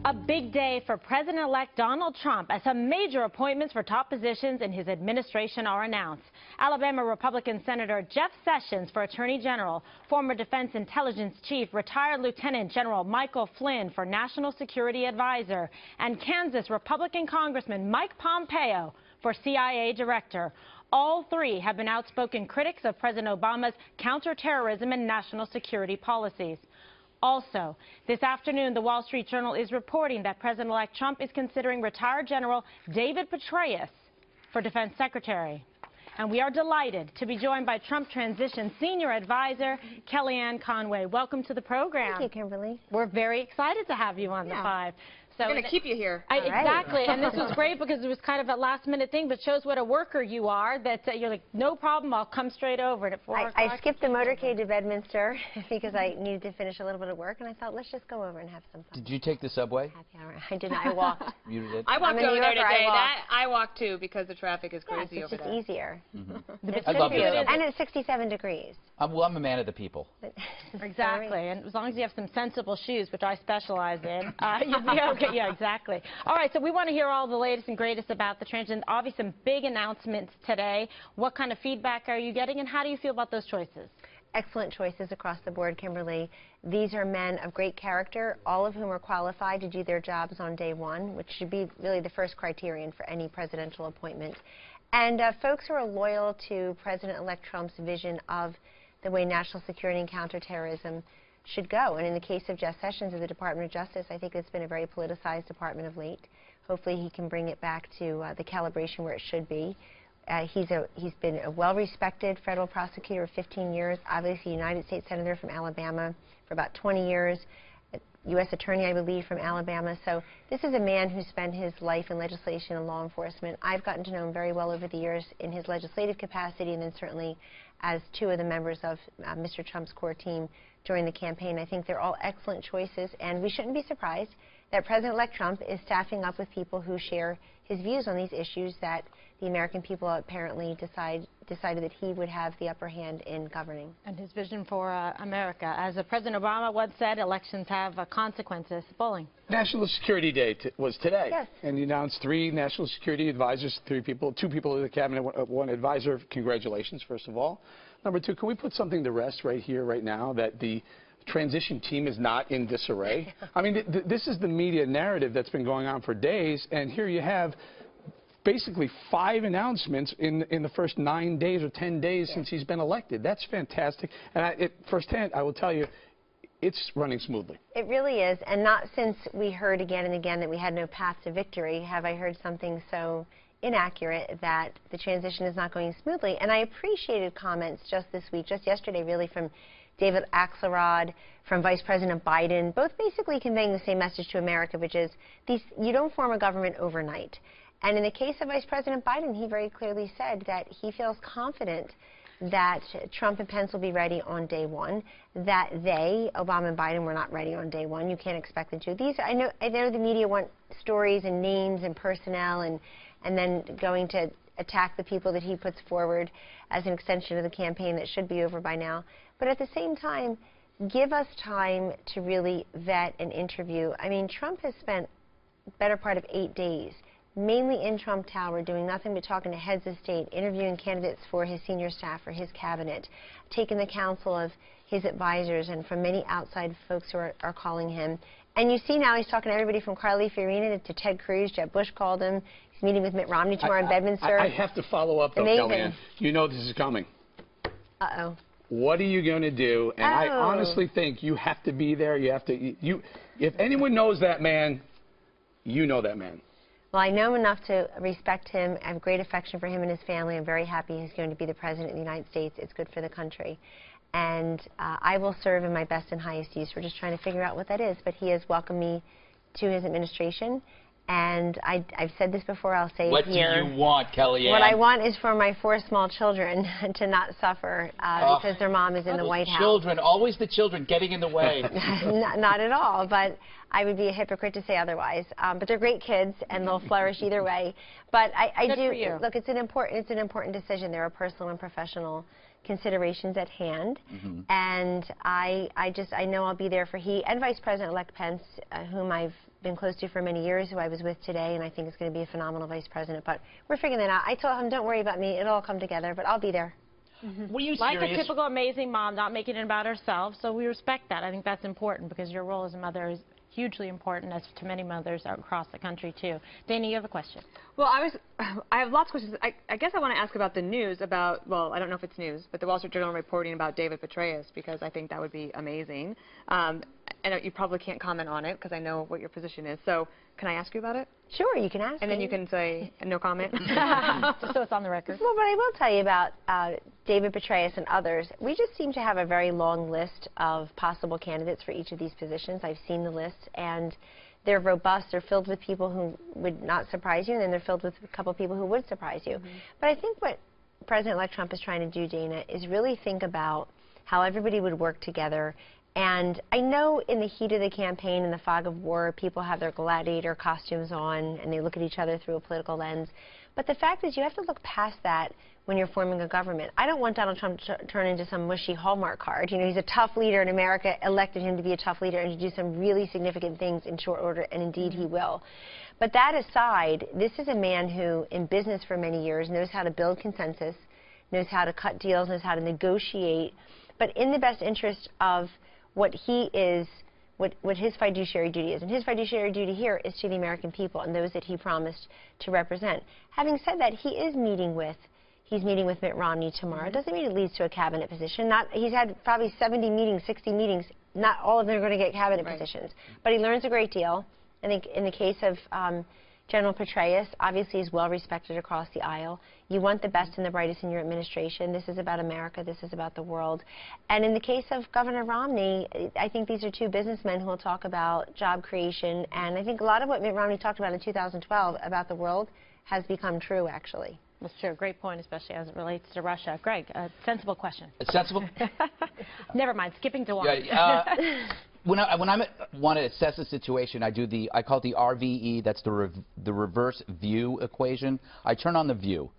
A big day for President-elect Donald Trump as some major appointments for top positions in his administration are announced. Alabama Republican Senator Jeff Sessions for Attorney General, former Defense Intelligence Chief, retired Lieutenant General Michael Flynn for National Security Advisor, and Kansas Republican Congressman Mike Pompeo for CIA Director. All three have been outspoken critics of President Obama's counterterrorism and national security policies. Also, this afternoon, the Wall Street Journal is reporting that President-elect Trump is considering retired General David Petraeus for Defense Secretary. And we are delighted to be joined by Trump Transition Senior Advisor Kellyanne Conway. Welcome to the program. Thank you, Kimberly. We're very excited to have you on the Five. So I'm going to keep you here. Exactly, and this was great because it was kind of a last-minute thing, but shows what a worker you are, that you're like, no problem, I'll come straight over. And at 4 o'clock, I skipped the motorcade to Bedminster because I needed to finish a little bit of work, and I thought, let's just go over and have some fun. Did you take the subway? Happy hour. I did not. I walked. You did? I walked over there today. I walked too because the traffic is crazy over there. It's just easier. I love the subway. And it's 67 degrees. Well, I'm a man of the people. Exactly, and as long as you have some sensible shoes, which I specialize in, you'll be okay. Yeah, exactly. All right, so we want to hear all the latest and greatest about the transition. Obviously, some big announcements today. What kind of feedback are you getting, and how do you feel about those choices? Excellent choices across the board, Kimberly. These are men of great character, all of whom are qualified to do their jobs on day one, which should be really the first criterion for any presidential appointment. And folks who are loyal to President-elect Trump's vision of the way national security and counterterrorism should go. And in the case of Jeff Sessions of the Department of Justice, I think it's been a very politicized department of late. Hopefully he can bring it back to the calibration where it should be. He's been a well-respected federal prosecutor of 15 years, obviously a United States Senator from Alabama for about 20 years, a U.S. Attorney, I believe, from Alabama. So this is a man who spent his life in legislation and law enforcement. I've gotten to know him very well over the years in his legislative capacity and then certainly as two of the members of Mr. Trump's core team during the campaign. I think they're all excellent choices, and we shouldn't be surprised that President-elect Trump is staffing up with people who share his views on these issues that the American people apparently decided that he would have the upper hand in governing. And his vision for America. As President Obama once said, elections have consequences. Bowling. National Security Day was today. Yes. And you announced 3 national security advisors, 2 people in the cabinet, 1 advisor. Congratulations, first of all. Number 2, can we put something to rest right here, right now, that the transition team is not in disarray? I mean, this is the media narrative that's been going on for days, and here you have basically 5 announcements in the first 9 days or 10 days since he's been elected. That's fantastic. And firsthand, I will tell you, it's running smoothly. It really is, and not since we heard again and again that we had no path to victory have I heard something so inaccurate that the transition is not going smoothly. And I appreciated comments just this week, just yesterday really, from David Axelrod, from Vice President Biden, both basically conveying the same message to America, which is you don't form a government overnight. And in the case of Vice President Biden, he very clearly said that he feels confident that Trump and Pence will be ready on day one, that Obama and Biden, were not ready on day one. You can't expect them to. I know the media want stories and names and personnel and then going to attack the people that he puts forward as an extension of the campaign that should be over by now. But at the same time, give us time to really vet and interview. I mean, Trump has spent the better part of 8 days mainly in Trump Tower, doing nothing but talking to heads of state, interviewing candidates for his senior staff or his cabinet, taking the counsel of his advisors and from many outside folks who are calling him. And you see now he's talking to everybody from Carly Fiorina to Ted Cruz. Jeb Bush called him. He's meeting with Mitt Romney tomorrow in Bedminster. I have to follow up, though, Kellyanne. You know this is coming. Uh-oh. What are you going to do? And I honestly think you have to be there. You have to. If anyone knows that man, you know that man. Well, I know him enough to respect him. I have great affection for him and his family. I'm very happy he's going to be the President of the United States. It's good for the country. And I will serve in my best and highest use. We're just trying to figure out what that is. But he has welcomed me to his administration. And I've said this before, I'll say it here. What do you want, Kellyanne? What I want is for my 4 small children to not suffer because their mom is in the White House. Children, always the children getting in the way. Not at all, but I would be a hypocrite to say otherwise. But they're great kids, and they'll flourish either way. But I do look. It's an important decision. There are personal and professional considerations at hand, and I know I'll be there for he and Vice President-elect Pence, whom I've been close to for many years, who I was with today, and I think is going to be a phenomenal vice president. But we're figuring that out. I told him, don't worry about me, it'll all come together, but I'll be there. Were you Like serious? a typical amazing mom, not making it about herself, so we respect that. I think that's important because your role as a mother is hugely important, as to many mothers across the country too. Dana, you have a question. Well, I have lots of questions. I guess I want to ask about the news about, well, I don't know if it's news, but the Wall Street Journal reporting about David Petraeus, because I think that would be amazing. And you probably can't comment on it because I know what your position is. So can I ask you about it? Sure, you can ask And then you can say no comment? Just so it's on the record. Well, but I will tell you about David Petraeus and others. We just seem to have a very long list of possible candidates for each of these positions. I've seen the list, and they're robust. They're filled with people who would not surprise you, and then they're filled with a couple of people who would surprise you. But I think what President-elect Trump is trying to do, Dana, is really think about how everybody would work together. And I know in the heat of the campaign, in the fog of war, people have their gladiator costumes on and they look at each other through a political lens. But the fact is you have to look past that when you're forming a government. I don't want Donald Trump to turn into some mushy Hallmark card. You know, he's a tough leader, and America elected him to be a tough leader and to do some really significant things in short order, and indeed he will. But that aside, this is a man who, in business for many years, knows how to build consensus, knows how to cut deals, knows how to negotiate, but in the best interest of what he is, what his fiduciary duty is. And his fiduciary duty here is to the American people and those that he promised to represent. Having said that, he's meeting with Mitt Romney tomorrow. It doesn't mean it leads to a cabinet position. He's had probably 70 meetings, 60 meetings. Not all of them are going to get cabinet positions. But he learns a great deal. I think in the case of General Petraeus, obviously is well respected across the aisle. You want the best and the brightest in your administration. This is about America. This is about the world. And in the case of Governor Romney, I think these are two businessmen who will talk about job creation. And I think a lot of what Mitt Romney talked about in 2012 about the world has become true, actually. That's true. Great point, especially as it relates to Russia. Greg, a sensible question. Sensible? Never mind. Skipping to one. When I want to assess a situation, I call it the RVE. That's the reverse view equation. I turn on the view,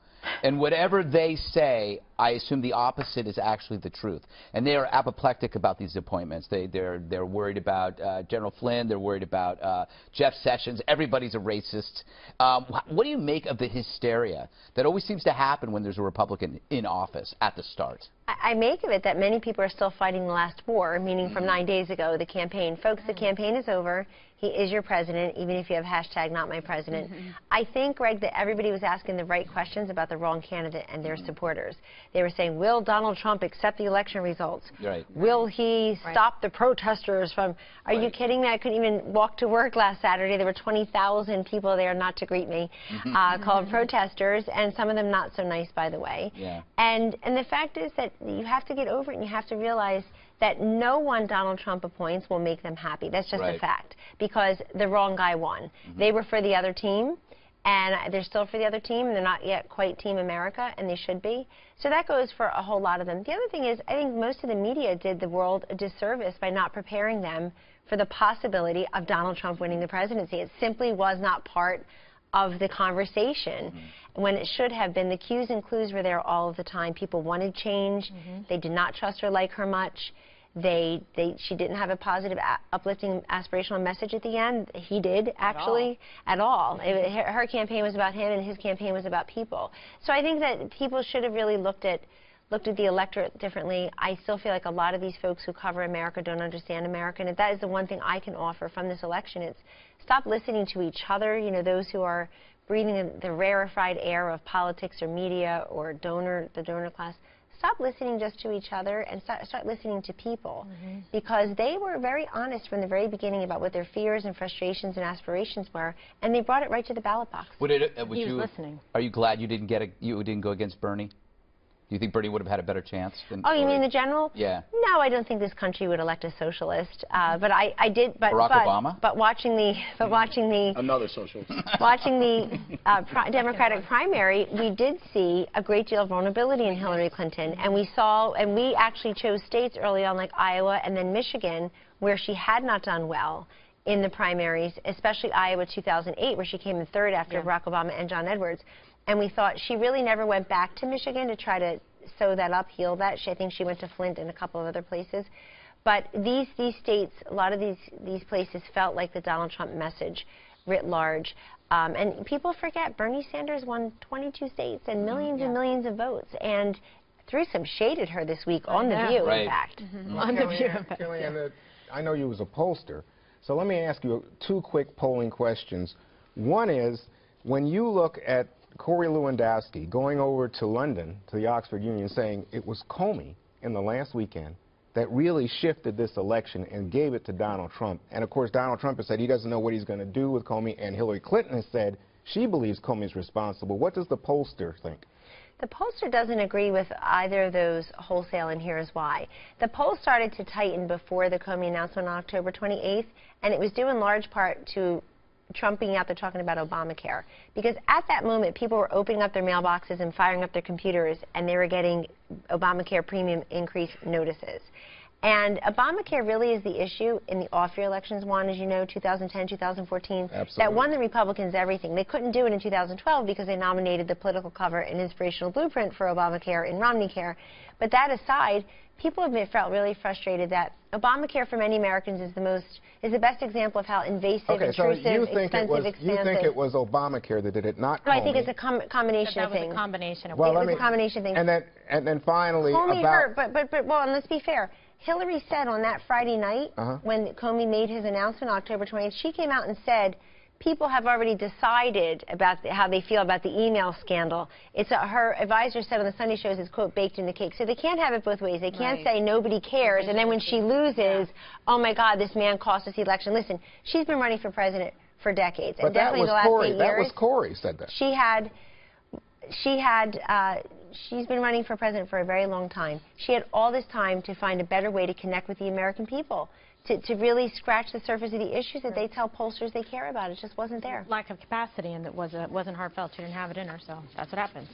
and whatever they say, I assume the opposite is actually the truth. And they are apoplectic about these appointments. They're worried about General Flynn. They're worried about Jeff Sessions. Everybody's a racist. What do you make of the hysteria that always seems to happen when there's a Republican in office at the start? I make of it that many people are still fighting the last war, meaning from 9 days ago, the campaign. Folks, the campaign is over. He is your president, even if you have hashtag not my president. I think, Greg, that everybody was asking the right questions about the wrong candidate and their supporters. They were saying, will Donald Trump accept the election results? Right. Will he stop the protesters from, are you kidding me? I couldn't even walk to work last Saturday. There were 20,000 people there not to greet me, called protesters, and some of them not so nice, by the way. Yeah. And the fact is that you have to get over it, and you have to realize that no one Donald Trump appoints will make them happy. That's just a fact, because the wrong guy won. They were for the other team, and they're still for the other team, and they're not yet quite Team America, and they should be. So that goes for a whole lot of them. The other thing is, I think most of the media did the world a disservice by not preparing them for the possibility of Donald Trump winning the presidency. It simply was not part of the conversation when it should have been. The cues and clues were there all of the time. People wanted change. They did not trust or like her much. She didn't have a positive, uplifting, aspirational message at the end. He did, actually, at all. Her campaign was about him, and his campaign was about people. So I think that people should have really looked at the electorate differently. I still feel like a lot of these folks who cover America don't understand America, and that is the one thing I can offer from this election. It's stop listening to each other, you know, those who are breathing the rarefied air of politics or media or the donor class. Stop listening just to each other and start listening to people, because they were very honest from the very beginning about what their fears and frustrations and aspirations were, and they brought it right to the ballot box. He was listening. Are you glad you didn't go against Bernie? Do you think Bernie would have had a better chance? Oh, you mean the general? Yeah. No, I don't think this country would elect a socialist. But I did. But Barack Obama. But watching the Another socialist. watching the Democratic primary, we did see a great deal of vulnerability in Hillary Clinton, and we actually chose states early on like Iowa and then Michigan where she had not done well in the primaries, especially Iowa 2008, where she came in third after Barack Obama and John Edwards. And we thought she really never went back to Michigan to try to sew that up, heal that. I think she went to Flint and a couple of other places. But these states, a lot of these places felt like the Donald Trump message writ large. And people forget Bernie Sanders won 22 states and millions and millions of votes, and threw some shade at her this week on The View, in fact. On The View, Kellyanne, I know you was a pollster, so let me ask you two quick polling questions. One is, when you look at Corey Lewandowski going over to London, to the Oxford Union, saying it was Comey in the last weekend that really shifted this election and gave it to Donald Trump. And of course, Donald Trump has said he doesn't know what he's going to do with Comey, and Hillary Clinton has said she believes Comey's responsible. What does the pollster think? The pollster doesn't agree with either of those wholesale, and here's why. The poll started to tighten before the Comey announcement on October 28th, and it was due in large part to Trump being out there talking about Obamacare. Because at that moment, people were opening up their mailboxes and firing up their computers, and they were getting Obamacare premium increase notices. And Obamacare really is the issue in the off-year elections, Juan, as you know, 2010, 2014. Absolutely. That won the Republicans everything. They couldn't do it in 2012 because they nominated the political cover and inspirational blueprint for Obamacare in Romneycare. But that aside, people have felt really frustrated that Obamacare for many Americans is the best example of how invasive, intrusive, expensive. You think it was Obamacare that did it, not No, Comey? I think it's a combination of things. That was a combination of well, it was a combination of things. And then finally, Comey about... hurt, well, and let's be fair. Hillary said on that Friday night, when Comey made his announcement on October 20th, she came out and said, people have already decided about how they feel about the email scandal. Her advisor said on the Sunday shows it's, quote, baked in the cake. So they can't have it both ways. They can't say nobody cares, and then when she loses, oh, my God, this man cost us the election. Listen, she's been running for president for decades. But and definitely the last 8 years. That was Corey said that. She's been running for president for a very long time. She had all this time to find a better way to connect with the American people, to really scratch the surface of the issues that they tell pollsters they care about. It just wasn't there. Lack of capacity, and it wasn't heartfelt. She didn't have it in her, so that's what happens.